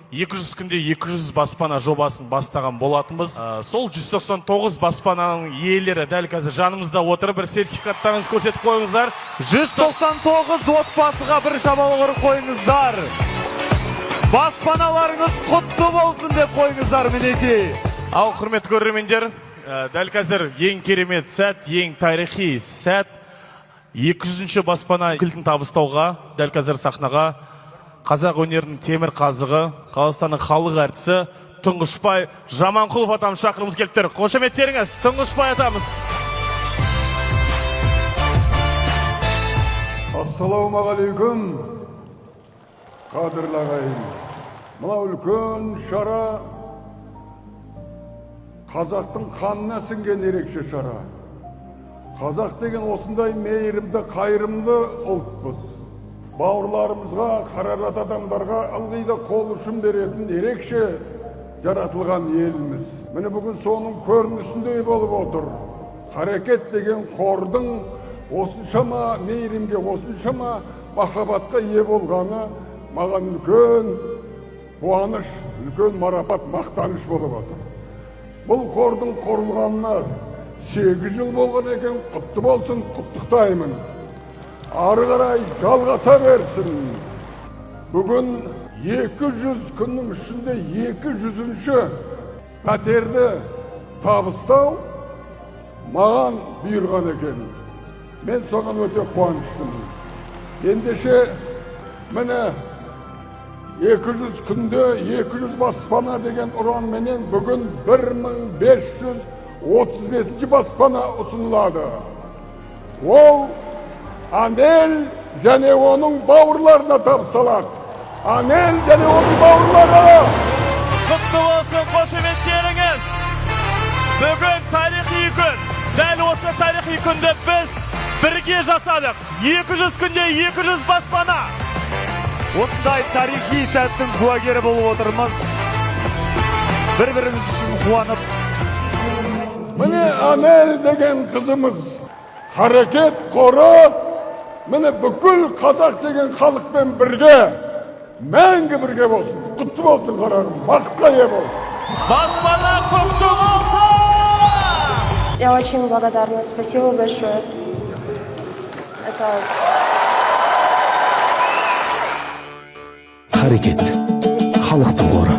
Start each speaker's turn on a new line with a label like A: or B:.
A: 200 күнде 200 баспана жобасын бастаған болатынбыз. Сол 199 баспананың иелері дәл қазір жанымызда отыр. Бір сертификаттарыңызды көрсетіп қойыңыздар.
B: 199 отбасыға бір шамалғыр қойыңыздар. Баспаналарыңыз құтты болсын деп қойыңыздар мінекей.
A: Ал құрметті көрермендер, дәл қазір ең керемет сәт, ең тарихи сәт 200-ші баспана кілтін табыстауға дәл қазір сахнаға қазақ өнерінің темір қазығы, Қазақстанның халық әртісі Тұңғышбай Жаманқұлов атамыз шақырымыз келіп тұр. Қошеметтеріңіз, Тұңғышбай атамыз.
C: Ассалаумағалейкум, қадірлі ағайын. Мына үлкен шара қазақтың қанына сіңген ерекше шара. Қазақ деген осындай мейірімді, қайырымды ұлтпыз. Бауырларымызға, қарарат адамдарға ылғи да қол ұшын беретін ерекше жаратылған еліміз. Міне бүгін соның көрінісіндей болып отыр. Харекет деген қордың осыншама мейірімге, осыншама махаббатқа ие болғаны маған үлкен қуаныш, үлкен марапат, мақтаныш болып отыр. Бұл қордың құрылғанына 8 жыл болған екен, құтты болсын, құттықтаймын. Ары қарай жалғаса берсін. Бүгін 200 күннің ішінде 200-ші пәтерді табыстау маған бұйырған екен. Мен соған өте қуаныштымын. Ендеше міне 200 күнде 200 баспана деген ұранменен бүгін 1535 баспана ұсынылады. Ол Анел және оның бауырларына табысталады. Анел және оның бауырлары.
A: Құтты болсын, қошеметтеріңіз. Бүгін тарихи күн. Дәл осы тарихи күнді біз бірге жасадық. 200 күнде 200 баспана.
B: Осындай тарихи сәттің куәгері болып отырмыз. Бір-біріміз үшін қуанып.
C: Міне Анел деген қызымыз. Харекет қоры. Міне бүкіл қазақ деген халықпен бірге, мәңгі бірге болсын. Құтты болсын қарағым, бақытқа ие бол.
A: Баспана құтты болсын!
D: Я очень благодарна. Спасибо большое. Это...
E: Харекет. Халықтың қоры.